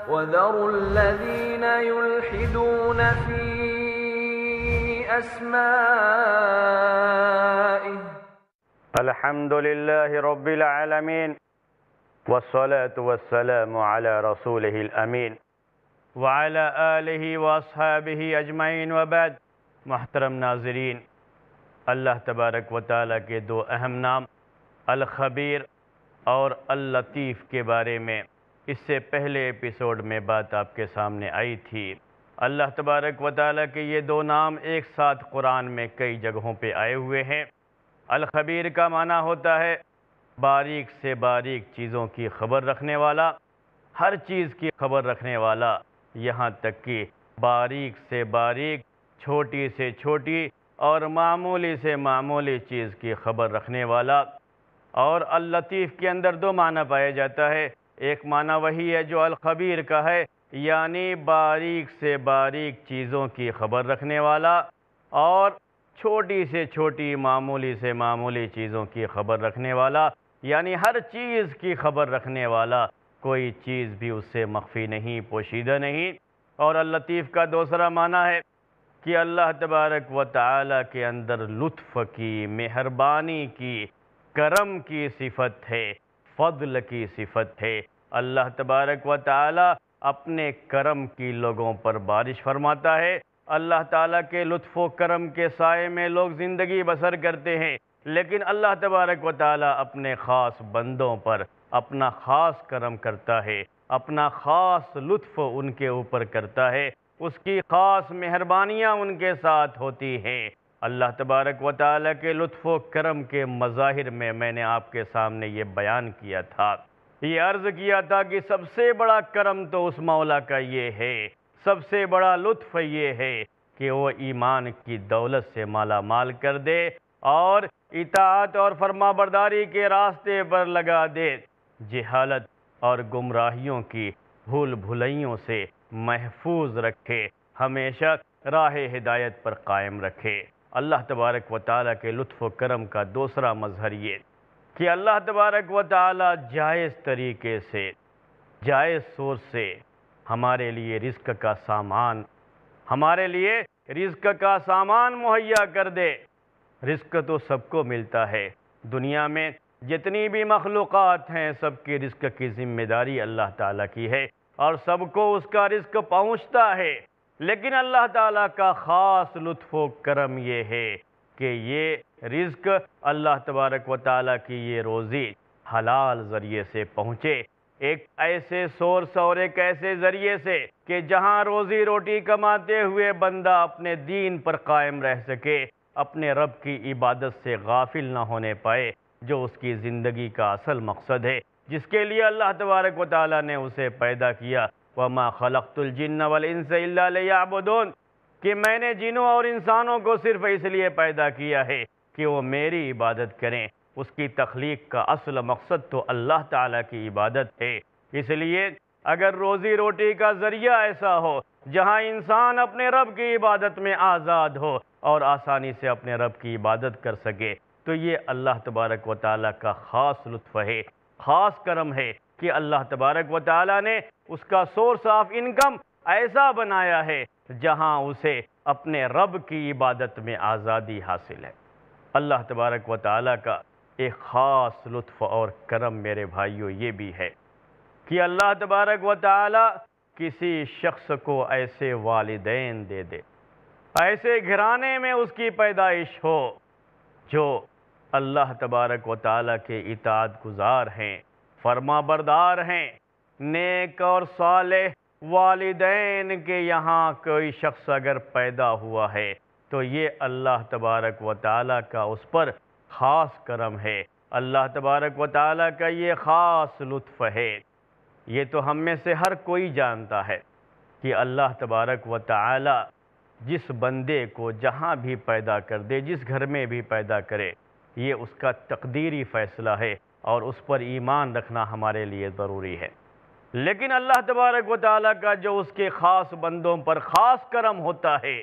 وذروا الذين يلحدون في أسمائه. الحمد لله رب العالمين والصلاة والسلام على رسوله الأمين وعلى آله وأصحابه أجمعين وبعد. محترم ناظرین، اللہ تبارک و تعالیٰ کے دو اہم نام الخبیر اور اللطیف کے بارے میں اس سے پہلے ایپیسوڈ میں بات آپ کے سامنے آئی تھی. اللہ تبارک و تعالیٰ کے یہ دو نام ایک ساتھ قرآن میں کئی جگہوں پہ آئے ہوئے ہیں. الخبیر کا معنی ہوتا ہے باریک سے باریک چیزوں کی خبر رکھنے والا، ہر چیز کی خبر رکھنے والا، یہاں تک کہ باریک سے باریک، چھوٹی سے چھوٹی اور معمولی سے معمولی چیز کی خبر رکھنے والا. اور اللطیف کے اندر دو معنی پایا جاتا ہے. ایک معنی وہی ہے جو الخبیر کا ہے، یعنی باریک سے باریک چیزوں کی خبر رکھنے والا، اور چھوٹی سے چھوٹی معمولی سے معمولی چیزوں کی خبر رکھنے والا، یعنی ہر چیز کی خبر رکھنے والا. کوئی چیز بھی اس سے مخفی نہیں، پوشیدہ نہیں. اور اللطیف کا دوسرا معنی ہے کہ اللہ تبارک و تعالیٰ کے اندر لطف کی، مہربانی کی، کرم کی صفت ہے، فضل کی صفت ہے. اللہ تبارک و تعالیٰ اپنے کرم کی لوگوں پر بارش فرماتا ہے. اللہ تعالیٰ کے لطف و کرم کے سائے میں لوگ زندگی بسر کرتے ہیں، لیکن اللہ تبارک و تعالیٰ اپنے خاص بندوں پر اپنا خاص کرم کرتا ہے، اپنا خاص لطف ان کے اوپر کرتا ہے، اس کی خاص مہربانیاں ان کے ساتھ ہوتی ہیں. اللہ تبارک و تعالیٰ کے لطف و کرم کے مظاہر میں نے آپ کے سامنے یہ بیان کیا تھا، یہ عرض کیا تھا کہ سب سے بڑا کرم تو اس مولا کا یہ ہے، سب سے بڑا لطف یہ ہے کہ وہ ایمان کی دولت سے مالا مال کر دے اور اطاعت اور فرما برداری کے راستے پر لگا دے، جہالت اور گمراہیوں کی بھول بھلائیوں سے محفوظ رکھے، ہمیشہ راہ ہدایت پر قائم رکھے. اللہ تبارک و تعالیٰ کے لطف و کرم کا دوسرا مظہر یہ کہ اللہ تبارک و تعالیٰ جائز طریقے سے، جائز سورس سے ہمارے لیے رزق کا سامان مہیا کر دے. رزق تو سب کو ملتا ہے، دنیا میں جتنی بھی مخلوقات ہیں سب کی رزق کی ذمہ داری اللہ تعالیٰ کی ہے اور سب کو اس کا رزق پہنچتا ہے. لیکن اللہ تعالیٰ کا خاص لطف و کرم یہ ہے کہ یہ رزق، اللہ تبارک و تعالیٰ کی یہ روزی حلال ذریعے سے پہنچے، ایک ایسے سورس اور ایک ایسے ذریعے سے کہ جہاں روزی روٹی کماتے ہوئے بندہ اپنے دین پر قائم رہ سکے، اپنے رب کی عبادت سے غافل نہ ہونے پائے، جو اس کی زندگی کا اصل مقصد ہے، جس کے لیے اللہ تبارک و تعالیٰ نے اسے پیدا کیا. وَمَا خَلَقْتُ الْجِنَّ وَالْإِنسَ إِلَّا لِيَعْبُدُونَ، کہ میں نے جنوں اور انسانوں کو صرف اس لیے پیدا کیا ہے کہ وہ میری عبادت کریں. اس کی تخلیق کا اصل مقصد تو اللہ تعالیٰ کی عبادت ہے. اس لیے اگر روزی روٹی کا ذریعہ ایسا ہو جہاں انسان اپنے رب کی عبادت میں آزاد ہو اور آسانی سے اپنے رب کی عبادت کر سکے، تو یہ اللہ تبارک و تعالیٰ کا خاص لطف ہے، خاص کرم ہے کہ اللہ تبارک و تعالیٰ نے اس کا سورس آف انکم ایسا بنایا ہے جہاں اسے اپنے رب کی عبادت میں آزادی حاصل ہے. اللہ تبارک و تعالیٰ کا ایک خاص لطف اور کرم میرے بھائیوں یہ بھی ہے کہ اللہ تبارک و تعالیٰ کسی شخص کو ایسے والدین دے دے، ایسے گھرانے میں اس کی پیدائش ہو جو اللہ تبارک و تعالیٰ کے اطاعت گزار ہیں، فرما بردار ہیں. نیک اور صالح والدین کے یہاں کوئی شخص اگر پیدا ہوا ہے تو یہ اللہ تبارک و تعالیٰ کا اس پر خاص کرم ہے، اللہ تبارک و تعالیٰ کا یہ خاص لطف ہے. یہ تو ہم میں سے ہر کوئی جانتا ہے کہ اللہ تبارک و تعالیٰ جس بندے کو جہاں بھی پیدا کر دے، جس گھر میں بھی پیدا کرے، یہ اس کا تقدیری فیصلہ ہے اور اس پر ایمان رکھنا ہمارے لیے ضروری ہے. لیکن اللہ تبارک و تعالیٰ کا جو اس کے خاص بندوں پر خاص کرم ہوتا ہے،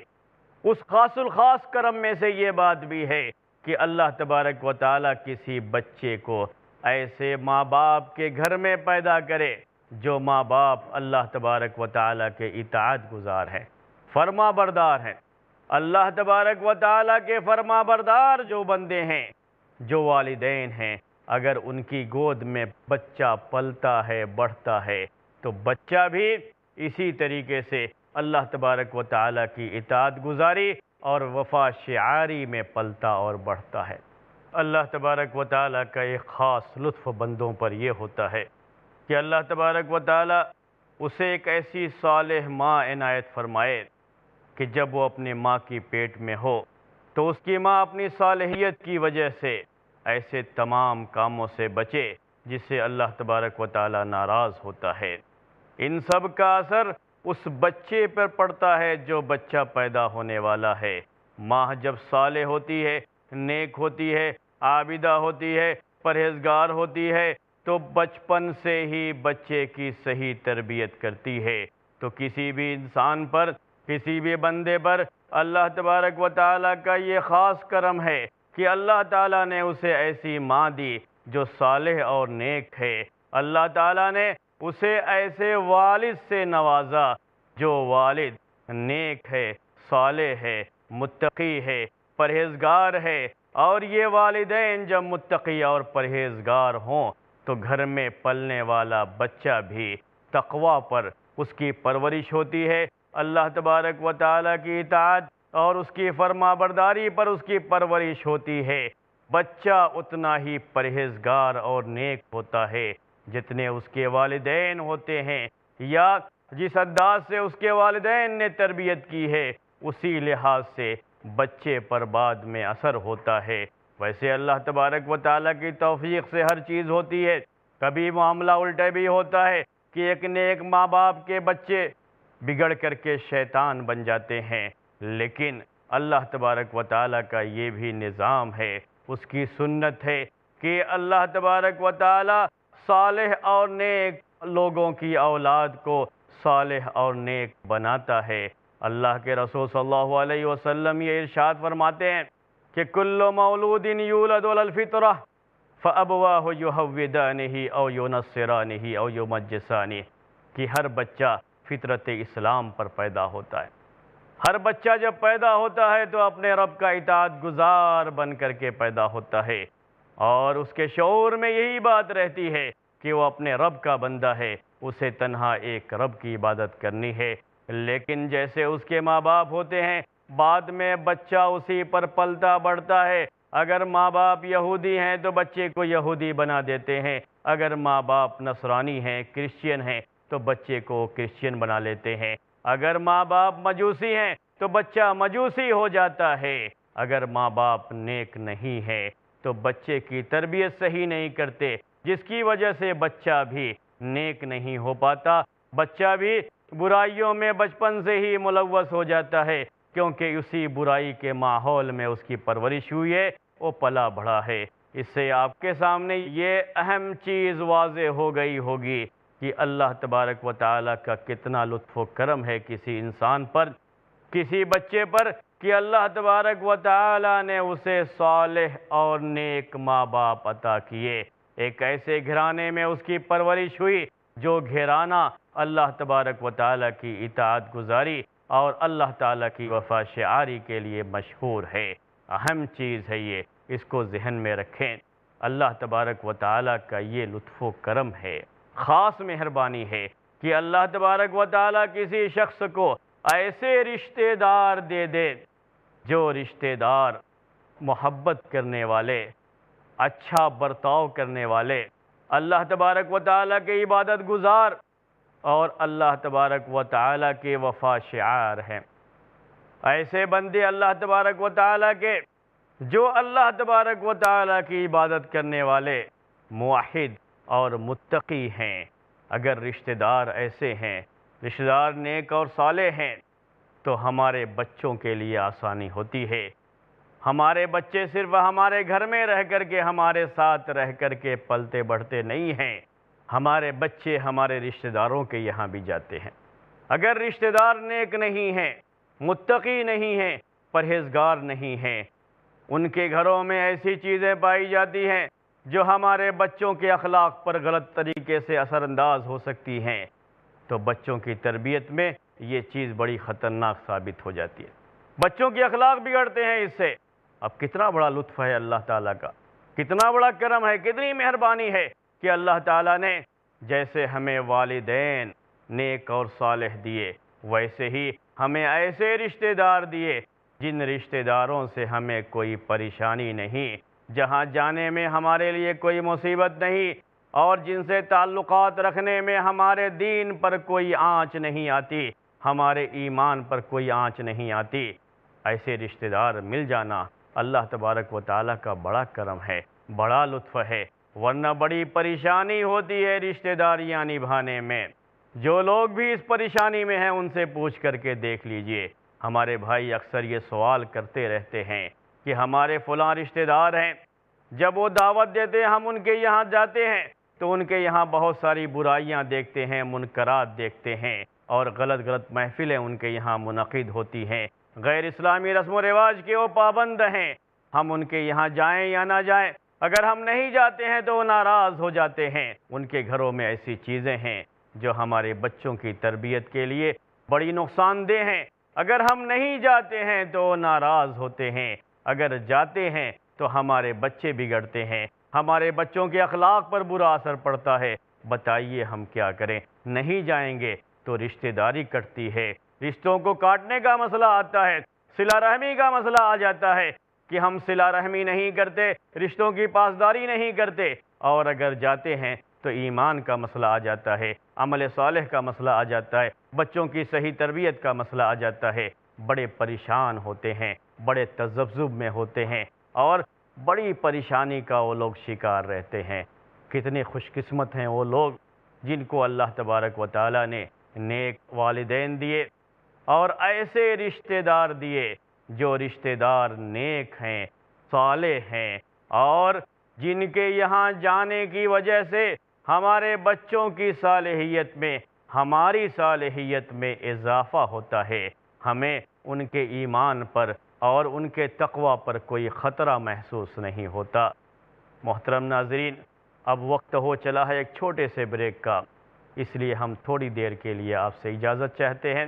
اس خاص الخاص کرم میں سے یہ بات بھی ہے کہ اللہ تبارک و تعالیٰ کسی بچے کو ایسے ماں باپ کے گھر میں پیدا کرے جو ماں باپ اللہ تبارک و تعالیٰ کے اطاعت گزار ہیں، فرما بردار ہیں۔ اللہ تبارک و تعالیٰ کے فرما بردار جو بندے ہیں، جو والدین ہیں، اگر ان کی گود میں بچہ پلتا ہے، بڑھتا ہے، تو بچہ بھی اسی طریقے سے اللہ تبارک و تعالیٰ کی اطاعت گزاری اور وفا شعاری میں پلتا اور بڑھتا ہے۔ اللہ تبارک و تعالیٰ کا ایک خاص لطف بندوں پر یہ ہوتا ہے کہ اللہ تبارک و تعالیٰ اسے ایک ایسی صالح ماں عنایت فرمائے کہ جب وہ اپنے ماں کی پیٹ میں ہو تو اس کی ماں اپنی صالحیت کی وجہ سے ایسے تمام کاموں سے بچے جس سے اللہ تبارک و تعالیٰ ناراض ہوتا ہے۔ ان سب کا اثر اس بچے پر پڑتا ہے جو بچہ پیدا ہونے والا ہے۔ ماں جب صالح ہوتی ہے، نیک ہوتی ہے، عابدہ ہوتی ہے، پرہیزگار ہوتی ہے، تو بچپن سے ہی بچے کی صحیح تربیت کرتی ہے۔ تو کسی بھی انسان پر، کسی بھی بندے پر اللہ تبارک و تعالیٰ کا یہ خاص کرم ہے کہ اللہ تعالیٰ نے اسے ایسی ماں دی جو صالح اور نیک ہے۔ اللہ تعالیٰ نے اسے ایسے والد سے نوازا جو والد نیک ہے، صالح ہے، متقی ہے، پرہیزگار ہے۔ اور یہ والدین جب متقی اور پرہیزگار ہوں تو گھر میں پلنے والا بچہ بھی تقوی پر اس کی پرورش ہوتی ہے، اللہ تبارک و تعالیٰ کی اطاعت اور اس کی فرما برداری پر اس کی پرورش ہوتی ہے۔ بچہ اتنا ہی پرہیزگار اور نیک ہوتا ہے جتنے اس کے والدین ہوتے ہیں، یا جس انداز سے اس کے والدین نے تربیت کی ہے اسی لحاظ سے بچے پر بعد میں اثر ہوتا ہے۔ ویسے اللہ تبارک و تعالیٰ کی توفیق سے ہر چیز ہوتی ہے۔ کبھی معاملہ الٹا بھی ہوتا ہے کہ ایک نیک ماں باپ کے بچے بگڑ کر کے شیطان بن جاتے ہیں، لیکن اللہ تبارک و تعالیٰ کا یہ بھی نظام ہے، اس کی سنت ہے کہ اللہ تبارک و تعالیٰ صالح اور نیک لوگوں کی اولاد کو صالح اور نیک بناتا ہے۔ اللہ کے رسول صلی اللہ علیہ وسلم یہ ارشاد فرماتے ہیں کہ کل مولود یولد علی الفطرہ فابواہ یہودانہ او ینصرانہ او یمجسانہ، کہ ہر بچہ فطرت اسلام پر پیدا ہوتا ہے۔ ہر بچہ جب پیدا ہوتا ہے تو اپنے رب کا اطاعت گزار بن کر کے پیدا ہوتا ہے، اور اس کے شعور میں یہی بات رہتی ہے کہ وہ اپنے رب کا بندہ ہے، اسے تنہا ایک رب کی عبادت کرنی ہے۔ لیکن جیسے اس کے ماں باپ ہوتے ہیں، بعد میں بچہ اسی پر پلتا بڑھتا ہے۔ اگر ماں باپ یہودی ہیں تو بچے کو یہودی بنا دیتے ہیں، اگر ماں باپ نصرانی ہیں، کرسچین ہیں، تو بچے کو کرسچین بنا لیتے ہیں، اگر ماں باپ مجوسی ہیں تو بچہ مجوسی ہو جاتا ہے، اگر ماں باپ نیک نہیں ہے تو بچے کی تربیت صحیح نہیں کرتے، جس کی وجہ سے بچہ بھی نیک نہیں ہو پاتا، بچہ بھی برائیوں میں بچپن سے ہی ملوث ہو جاتا ہے، کیونکہ اسی برائی کے ماحول میں اس کی پرورش ہوئی ہے، وہ پلا بڑھا ہے۔ اس سے آپ کے سامنے یہ اہم چیز واضح ہو گئی ہوگی کہ اللہ تبارک و تعالیٰ کا کتنا لطف و کرم ہے کسی انسان پر، کسی بچے پر، کہ اللہ تبارک و تعالیٰ نے اسے صالح اور نیک ماں باپ عطا کیے۔ ایک ایسے گھرانے میں اس کی پرورش ہوئی جو گھرانہ اللہ تبارک و تعالیٰ کی اطاعت گزاری اور اللہ تعالیٰ کی وفا شعاری کے لیے مشہور ہے۔ اہم چیز ہے یہ، اس کو ذہن میں رکھیں۔ اللہ تبارک و تعالیٰ کا یہ لطف و کرم ہے، خاص مہربانی ہے کہ اللہ تبارک و تعالیٰ کسی شخص کو ایسے رشتہ دار دے دے جو رشتہ دار محبت کرنے والے، اچھا برتاؤ کرنے والے، اللہ تبارک و تعالیٰ کے عبادت گزار اور اللہ تبارک و تعالیٰ کے وفا شعار ہیں۔ ایسے بندے اللہ تبارک و تعالیٰ کے جو اللہ تبارک و تعالیٰ کی عبادت کرنے والے، موحد اور متقی ہیں، اگر رشتہ دار ایسے ہیں، رشتہ دار نیک اور صالح ہیں، تو ہمارے بچوں کے لیے آسانی ہوتی ہے۔ ہمارے بچے صرف ہمارے گھر میں رہ کر کے، ہمارے ساتھ رہ کر کے پلتے بڑھتے نہیں ہیں، ہمارے بچے ہمارے رشتہ داروں کے یہاں بھی جاتے ہیں۔ اگر رشتہ دار نیک نہیں ہیں، متقی نہیں ہیں، پرہیزگار نہیں ہیں، ان کے گھروں میں ایسی چیزیں پائی جاتی ہیں جو ہمارے بچوں کے اخلاق پر غلط طریقے سے اثر انداز ہو سکتی ہیں، تو بچوں کی تربیت میں یہ چیز بڑی خطرناک ثابت ہو جاتی ہے۔ بچوں کے اخلاق بگڑتے ہیں اس سے۔ اب کتنا بڑا لطف ہے اللہ تعالیٰ کا، کتنا بڑا کرم ہے، کتنی مہربانی ہے کہ اللہ تعالیٰ نے جیسے ہمیں والدین نیک اور صالح دیے، ویسے ہی ہمیں ایسے رشتہ دار دیے جن رشتہ داروں سے ہمیں کوئی پریشانی نہیں، جہاں جانے میں ہمارے لیے کوئی مصیبت نہیں، اور جن سے تعلقات رکھنے میں ہمارے دین پر کوئی آنچ نہیں آتی، ہمارے ایمان پر کوئی آنچ نہیں آتی۔ ایسے رشتہ دار مل جانا اللہ تبارک و تعالیٰ کا بڑا کرم ہے، بڑا لطف ہے، ورنہ بڑی پریشانی ہوتی ہے رشتہ داریاں نبھانے میں۔ جو لوگ بھی اس پریشانی میں ہیں ان سے پوچھ کر کے دیکھ لیجئے۔ ہمارے بھائی اکثر یہ سوال کرتے رہتے ہیں کہ ہمارے فلاں رشتہ دار ہیں، جب وہ دعوت دیتے ہیں ہم ان کے یہاں جاتے ہیں تو ان کے یہاں بہت ساری برائیاں دیکھتے ہیں، منکرات دیکھتے ہیں، اور غلط غلط محفلیں ان کے یہاں منعقد ہوتی ہیں، غیر اسلامی رسم و رواج کے وہ پابند ہیں۔ ہم ان کے یہاں جائیں یا نہ جائیں، اگر ہم نہیں جاتے ہیں تو وہ ناراض ہو جاتے ہیں۔ ان کے گھروں میں ایسی چیزیں ہیں جو ہمارے بچوں کی تربیت کے لیے بڑی نقصان دہ ہیں۔ اگر ہم نہیں جاتے ہیں تو وہ ناراض ہوتے ہیں، اگر جاتے ہیں تو ہمارے بچے بگڑتے ہیں، ہمارے بچوں کے اخلاق پر برا اثر پڑتا ہے۔ بتائیے ہم کیا کریں؟ نہیں جائیں گے تو رشتہ داری کٹتی ہے، رشتوں کو کاٹنے کا مسئلہ آتا ہے، صلہ رحمی کا مسئلہ آ جاتا ہے کہ ہم صلہ رحمی نہیں کرتے، رشتوں کی پاسداری نہیں کرتے، اور اگر جاتے ہیں تو ایمان کا مسئلہ آ جاتا ہے، عمل صالح کا مسئلہ آ جاتا ہے، بچوں کی صحیح تربیت کا مسئلہ آ جاتا ہے۔ بڑے پریشان ہوتے ہیں، بڑے تذبذب میں ہوتے ہیں، اور بڑی پریشانی کا وہ لوگ شکار رہتے ہیں۔ کتنے خوش قسمت ہیں وہ لوگ جن کو اللہ تبارک و تعالیٰ نے نیک والدین دیے اور ایسے رشتہ دار دیے جو رشتہ دار نیک ہیں، صالح ہیں، اور جن کے یہاں جانے کی وجہ سے ہمارے بچوں کی صالحیت میں، ہماری صالحیت میں اضافہ ہوتا ہے، ہمیں ان کے ایمان پر اور ان کے تقوی پر کوئی خطرہ محسوس نہیں ہوتا۔ محترم ناظرین، اب وقت ہو چلا ہے ایک چھوٹے سے بریک کا، اس لیے ہم تھوڑی دیر کے لیے آپ سے اجازت چاہتے ہیں۔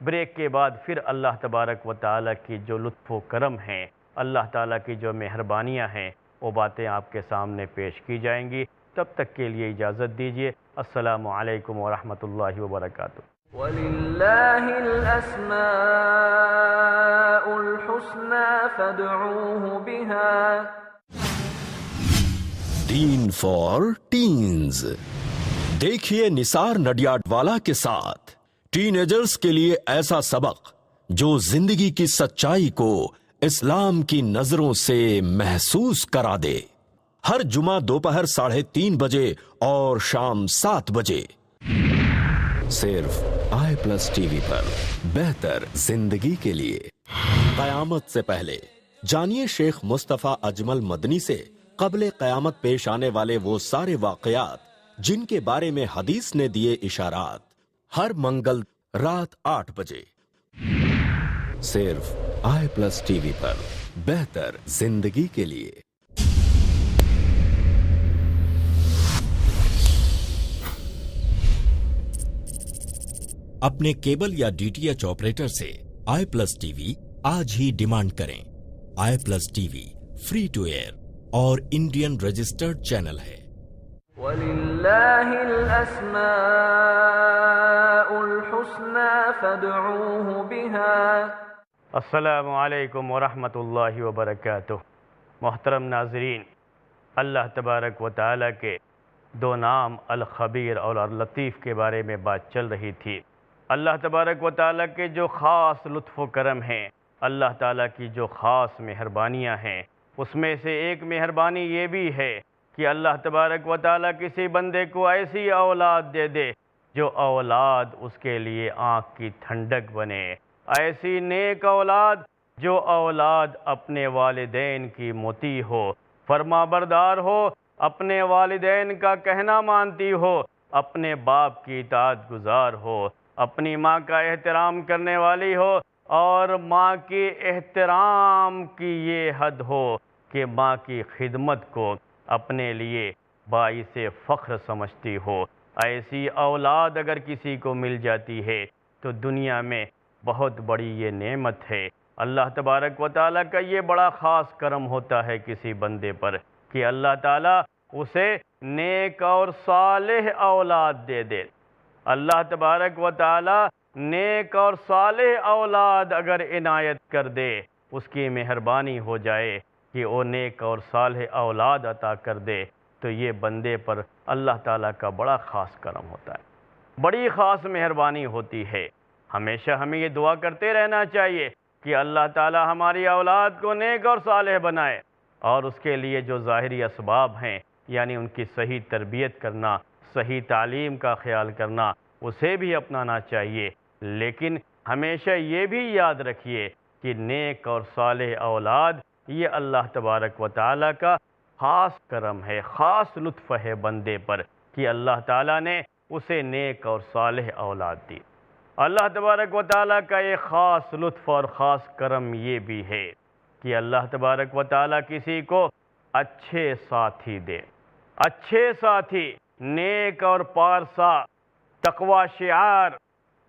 بریک کے بعد پھر اللہ تبارک و تعالیٰ کی جو لطف و کرم ہیں، اللہ تعالیٰ کی جو مہربانیاں ہیں، وہ باتیں آپ کے سامنے پیش کی جائیں گی۔ تب تک کے لیے اجازت دیجیے۔ السلام علیکم ورحمۃ اللہ وبرکاتہ۔ وَلِلَّهِ الْأَسْمَاءُ الْحُسْنَى فَادْعُوهُ بِهَا۔ ٹین فار ٹینز، دیکھیے نثار نڈیاڈوالا کے ساتھ ٹین ایجرز کے لیے ایسا سبق جو زندگی کی سچائی کو اسلام کی نظروں سے محسوس کرا دے۔ ہر جمعہ دوپہر 3:30 بجے اور شام 7 بجے صرف i+ TV پر۔ بہتر زندگی کے لیے قیامت سے پہلے جانیے شیخ مصطفیٰ اجمل مدنی سے قبل قیامت پیش آنے والے وہ سارے واقعات جن کے بارے میں حدیث نے دیے اشارات۔ ہر منگل رات 8 بجے صرف i+ TV پر۔ بہتر زندگی کے لیے۔ اپنے کیبل یا DTH آپریٹر سے i+ TV آج ہی ڈیمانڈ کریں۔ i+ TV free to air اور انڈین رجسٹرڈ چینل ہے۔ وَلِلَّهِ الْأَسْمَاءُ الْحُسْنَى فَادْعُوهُ بِهَا۔ السلام علیکم ورحمۃ اللہ وبرکاتہ۔ محترم ناظرین، اللہ تبارک و تعالیٰ کے 2 نام الخبیر اور اللطیف کے بارے میں بات چل رہی تھی۔ اللہ تبارک و تعالیٰ کے جو خاص لطف و کرم ہیں، اللہ تعالیٰ کی جو خاص مہربانیاں ہیں، اس میں سے ایک مہربانی یہ بھی ہے کہ اللہ تبارک و تعالیٰ کسی بندے کو ایسی اولاد دے دے جو اولاد اس کے لیے آنکھ کی ٹھنڈک بنے، ایسی نیک اولاد جو اولاد اپنے والدین کی مطیع ہو، فرما بردار ہو، اپنے والدین کا کہنا مانتی ہو، اپنے باپ کی اطاعت گزار ہو، اپنی ماں کا احترام کرنے والی ہو، اور ماں کے احترام کی یہ حد ہو کہ ماں کی خدمت کو اپنے لیے باعث فخر سمجھتی ہو۔ ایسی اولاد اگر کسی کو مل جاتی ہے تو دنیا میں بہت بڑی یہ نعمت ہے۔ اللہ تبارک و تعالیٰ کا یہ بڑا خاص کرم ہوتا ہے کسی بندے پر کہ اللہ تعالیٰ اسے نیک اور صالح اولاد دے دے۔ اللہ تبارک و تعالیٰ نیک اور صالح اولاد اگر عنایت کر دے، اس کی مہربانی ہو جائے کہ وہ نیک اور صالح اولاد عطا کر دے، تو یہ بندے پر اللہ تعالیٰ کا بڑا خاص کرم ہوتا ہے، بڑی خاص مہربانی ہوتی ہے۔ ہمیشہ ہمیں یہ دعا کرتے رہنا چاہیے کہ اللہ تعالیٰ ہماری اولاد کو نیک اور صالح بنائے، اور اس کے لیے جو ظاہری اسباب ہیں، یعنی ان کی صحیح تربیت کرنا، صحیح تعلیم کا خیال کرنا، اسے بھی اپنانا چاہیے۔ لیکن ہمیشہ یہ بھی یاد رکھیے کہ نیک اور صالح اولاد یہ اللہ تبارک و تعالیٰ کا خاص کرم ہے، خاص لطف ہے بندے پر کہ اللہ تعالیٰ نے اسے نیک اور صالح اولاد دی۔ اللہ تبارک و تعالیٰ کا ایک خاص لطف اور خاص کرم یہ بھی ہے کہ اللہ تبارک و تعالیٰ کسی کو اچھے ساتھی دے، اچھے ساتھی، نیک اور پارسا، تقوی شعار،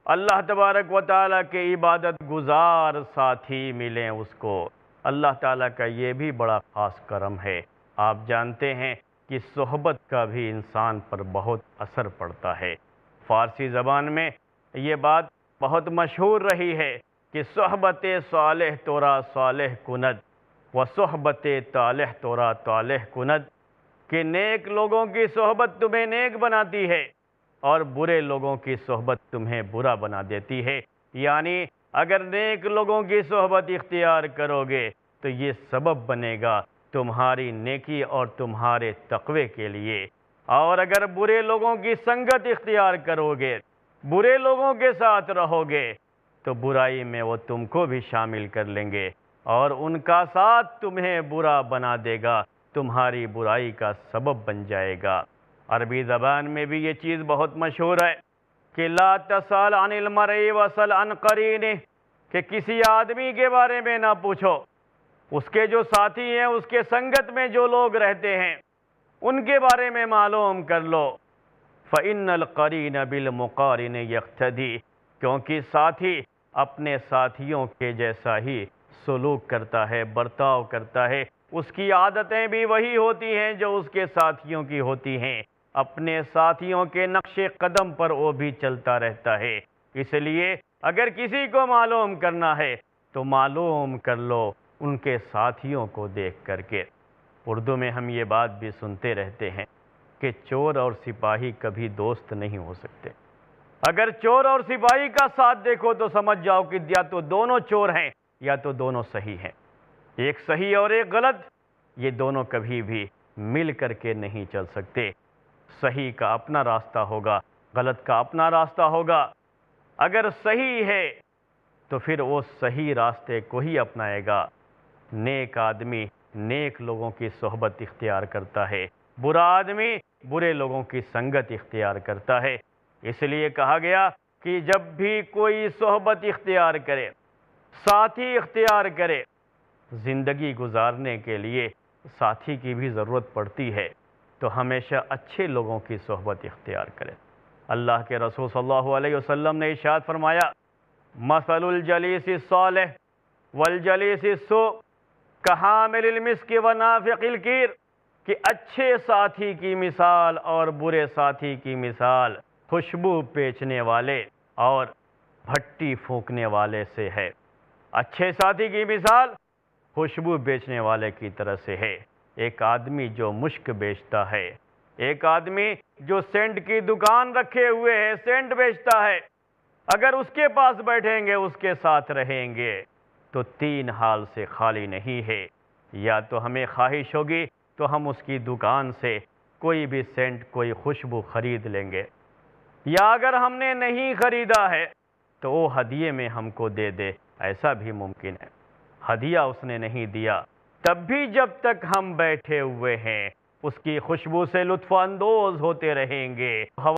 اللہ تبارک و تعالیٰ کے عبادت گزار ساتھی ملیں اس کو۔ اللہ تعالیٰ کا یہ بھی بڑا خاص کرم ہے۔ آپ جانتے ہیں کہ صحبت کا بھی انسان پر بہت اثر پڑتا ہے۔ فارسی زبان میں یہ بات بہت مشہور رہی ہے کہ صحبت صالح تورا صالح کند و صحبت طالح تورا طالح کند، کہ نیک لوگوں کی صحبت تمہیں نیک بناتی ہے اور برے لوگوں کی صحبت تمہیں برا بنا دیتی ہے۔ یعنی اگر نیک لوگوں کی صحبت اختیار کرو گے تو یہ سبب بنے گا تمہاری نیکی اور تمہارے تقوی کے لیے، اور اگر برے لوگوں کی سنگت اختیار کرو گے، برے لوگوں کے ساتھ رہو گے، تو برائی میں وہ تم کو بھی شامل کر لیں گے اور ان کا ساتھ تمہیں برا بنا دے گا، تمہاری برائی کا سبب بن جائے گا۔ عربی زبان میں بھی یہ چیز بہت مشہور ہے کہ لا تسأل عن المرء واسأل عن قرینہ، کہ کسی آدمی کے بارے میں نہ پوچھو، اس کے جو ساتھی ہیں، اس کے سنگت میں جو لوگ رہتے ہیں، ان کے بارے میں معلوم کر لو۔ فإن القرین بالمقارن یقتدی، کیونکہ ساتھی اپنے ساتھیوں کے جیسا ہی سلوک کرتا ہے، برتاؤ کرتا ہے، اس کی عادتیں بھی وہی ہوتی ہیں جو اس کے ساتھیوں کی ہوتی ہیں، اپنے ساتھیوں کے نقش قدم پر وہ بھی چلتا رہتا ہے۔ اس لیے اگر کسی کو معلوم کرنا ہے تو معلوم کر لو ان کے ساتھیوں کو دیکھ کر کے۔ اردو میں ہم یہ بات بھی سنتے رہتے ہیں کہ چور اور سپاہی کبھی دوست نہیں ہو سکتے۔ اگر چور اور سپاہی کا ساتھ دیکھو تو سمجھ جاؤ کہ یا تو دونوں چور ہیں یا تو دونوں صحیح ہیں، ایک صحیح اور ایک غلط، یہ دونوں کبھی بھی مل کر کے نہیں چل سکتے۔ صحیح کا اپنا راستہ ہوگا، غلط کا اپنا راستہ ہوگا۔ اگر صحیح ہے تو پھر وہ صحیح راستے کو ہی اپنائے گا۔ نیک آدمی نیک لوگوں کی صحبت اختیار کرتا ہے، برا آدمی برے لوگوں کی سنگت اختیار کرتا ہے۔ اس لیے کہا گیا کہ جب بھی کوئی صحبت اختیار کرے، ساتھی اختیار کرے، زندگی گزارنے کے لیے ساتھی کی بھی ضرورت پڑتی ہے، تو ہمیشہ اچھے لوگوں کی صحبت اختیار کرے۔ اللہ کے رسول صلی اللہ علیہ وسلم نے ارشاد فرمایا، مثل الجلیس الصالح والجلیس السوء کحامل المسک ونافق الکیر، کہ اچھے ساتھی کی مثال اور برے ساتھی کی مثال خوشبو بیچنے والے اور بھٹی پھونکنے والے سے ہے۔ اچھے ساتھی کی مثال خوشبو بیچنے والے کی طرح سے ہے۔ ایک آدمی جو مشک بیچتا ہے، ایک آدمی جو سینٹ کی دکان رکھے ہوئے ہے، سینٹ بیچتا ہے، اگر اس کے پاس بیٹھیں گے، اس کے ساتھ رہیں گے، تو تین حال سے خالی نہیں ہے۔ یا تو ہمیں خواہش ہوگی تو ہم اس کی دکان سے کوئی بھی سینٹ، کوئی خوشبو خرید لیں گے، یا اگر ہم نے نہیں خریدا ہے تو وہ ہدیے میں ہم کو دے دے، ایسا بھی ممکن ہے۔ ہدیہ اس نے نہیں دیا، تب بھی جب تک ہم بیٹھے ہوئے ہیں اس کی خوشبو سے لطف اندوز ہوتے رہیں گے۔